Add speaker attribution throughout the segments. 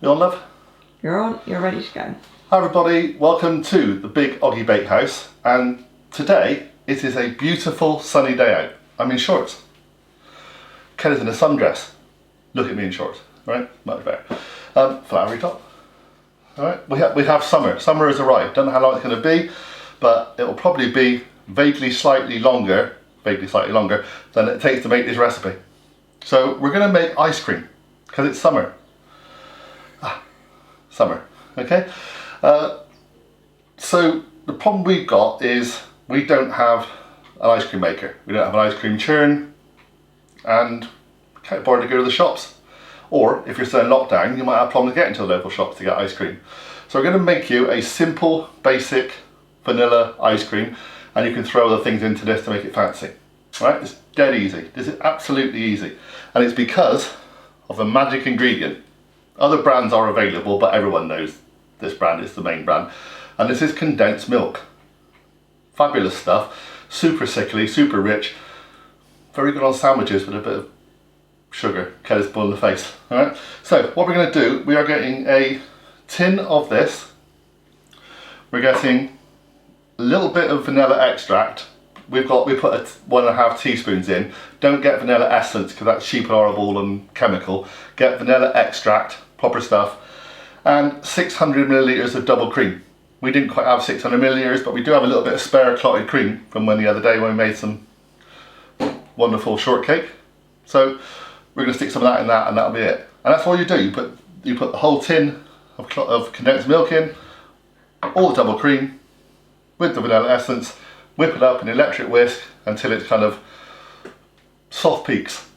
Speaker 1: You on, love?
Speaker 2: You're on, you're ready to go.
Speaker 1: Hi everybody, welcome to the big OGGIE Bakehouse, and today it is a beautiful sunny day out. I'm in shorts. Kelly's in a sundress. Look at me in shorts, right? Much better. Flowery top. Alright, we have summer. Summer has arrived. Don't know how long it's going to be, but it will probably be vaguely slightly longer than it takes to make this recipe. So we're going to make ice cream, because it's summer. Summer, okay? So the problem we've got is we don't have an ice cream maker. We don't have an ice cream churn, and can't bother to go to the shops. Or if you're still in lockdown, you might have problems getting to the local shops to get ice cream. So we're going to make you a simple, basic vanilla ice cream, and you can throw other things into this to make it fancy. Right? It's dead easy. This is absolutely easy, and it's because of a magic ingredient. Other brands are available, but everyone knows this brand is the main brand. And this is condensed milk. Fabulous stuff. Super sickly, super rich. Very good on sandwiches with a bit of sugar. Kelly's ball in the face. Alright. So what we're going to do, we are getting a tin of this. We're getting a little bit of vanilla extract. We put 1.5 teaspoons in. Don't get vanilla essence because that's cheap and horrible and chemical. Get vanilla extract, proper stuff, and 600 millilitres of double cream. We didn't quite have 600 millilitres, but we do have a little bit of spare clotted cream from the other day when we made some wonderful shortcake. So we're going to stick some of that in that, and that'll be it. And that's all you do. You put the whole tin of condensed milk in, all the double cream with the vanilla essence. Whip it up in an electric whisk until it's kind of soft peaks,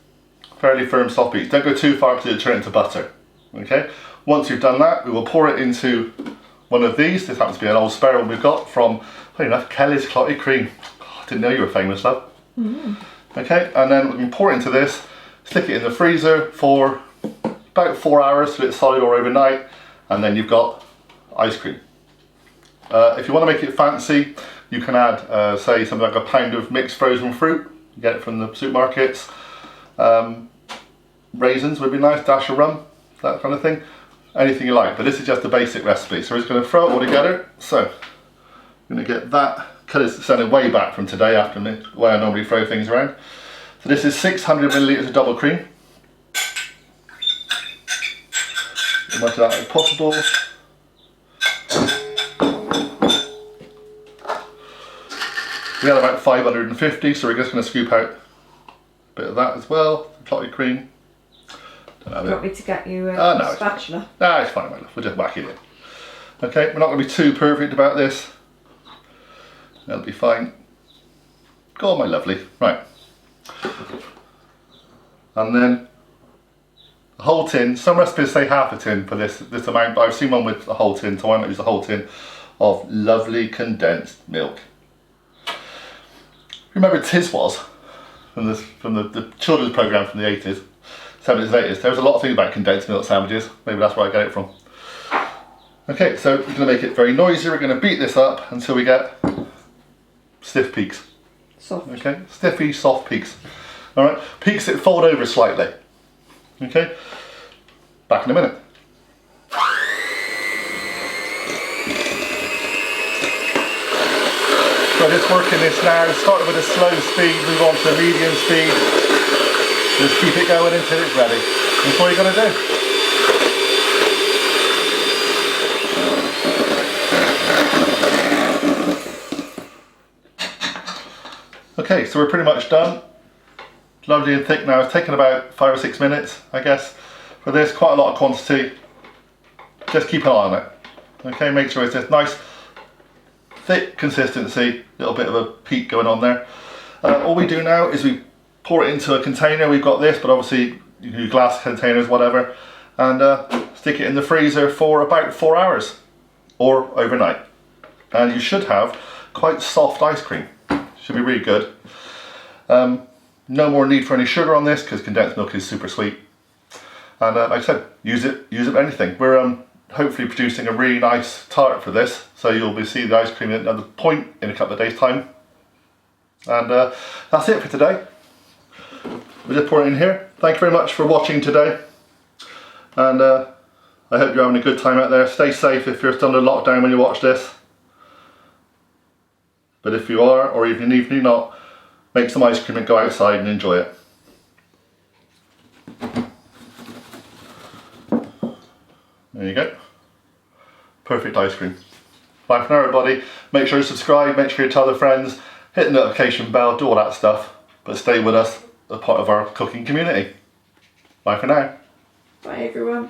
Speaker 1: fairly firm soft peaks. Don't go too far because it'll turn into butter. Okay. Once you've done that, we will pour it into one of these. This happens to be an old spare one we've got from, funny enough, Kelly's Clotted Cream. Oh, I didn't know you were famous, love. Okay, and then we can pour it into this, stick it in the freezer for about 4 hours till it's solid or overnight, and then you've got ice cream. If you want to make it fancy, you can add, say, something like a pound of mixed frozen fruit. You get it from the supermarkets. Raisins would be nice, dash of rum, that kind of thing. Anything you like, but this is just a basic recipe. So we're just going to throw it all together. So I'm going to get that. Kelly's sending way back from today after the way I normally throw things around. So this is 600 millilitres of double cream. As much of that as possible. We had about 550, so we're just going to scoop out a bit of that as well. Clotted cream.
Speaker 2: Do you want me to get you a spatula?
Speaker 1: No, it's fine, my love. We'll just whack it in. Okay, we're not going to be too perfect about this. That'll be fine. Go on, my lovely. Right. And then the whole tin. Some recipes say half a tin for this amount, but I've seen one with a whole tin, so I might use a whole tin of lovely condensed milk. Remember Tiz was from the children's programme from the 80s, 70s and 80s. There was a lot of things about condensed milk sandwiches. Maybe that's where I get it from. Okay, so we're going to make it very noisy. We're going to beat this up until we get stiff peaks.
Speaker 2: Soft. Okay,
Speaker 1: stiffy, soft peaks. All right, peaks that fold over slightly. Okay, back in a minute. So just working this now, starting with a slow speed, move on to a medium speed. Just keep it going until it's ready. That's what you're going to do. Okay, so we're pretty much done. Lovely and thick now. It's taken about 5 or 6 minutes, I guess. For this, quite a lot of quantity. Just keep an eye on it. Okay, make sure it's just nice, thick consistency, little bit of a peak going on there. All we do now is we pour it into a container. We've got this, but obviously you can use glass containers, whatever, and stick it in the freezer for about 4 hours or overnight. And you should have quite soft ice cream. Should be really good. No more need for any sugar on this because condensed milk is super sweet. And like I said, use it for anything. We're hopefully producing a really nice tart for this, so you'll be seeing the ice cream at another point in a couple of days' time. And that's it for today. We'll just pour it in here. Thank you very much for watching today, and I hope you're having a good time out there. Stay safe if you're still in lockdown when you watch this. But if you are, or even if you're not, make some ice cream and go outside and enjoy it. There you go. Perfect ice cream. Bye for now, everybody. Make sure you subscribe, make sure you tell your friends, hit the notification bell, do all that stuff. But stay with us as part of our cooking community. Bye for now.
Speaker 2: Bye everyone.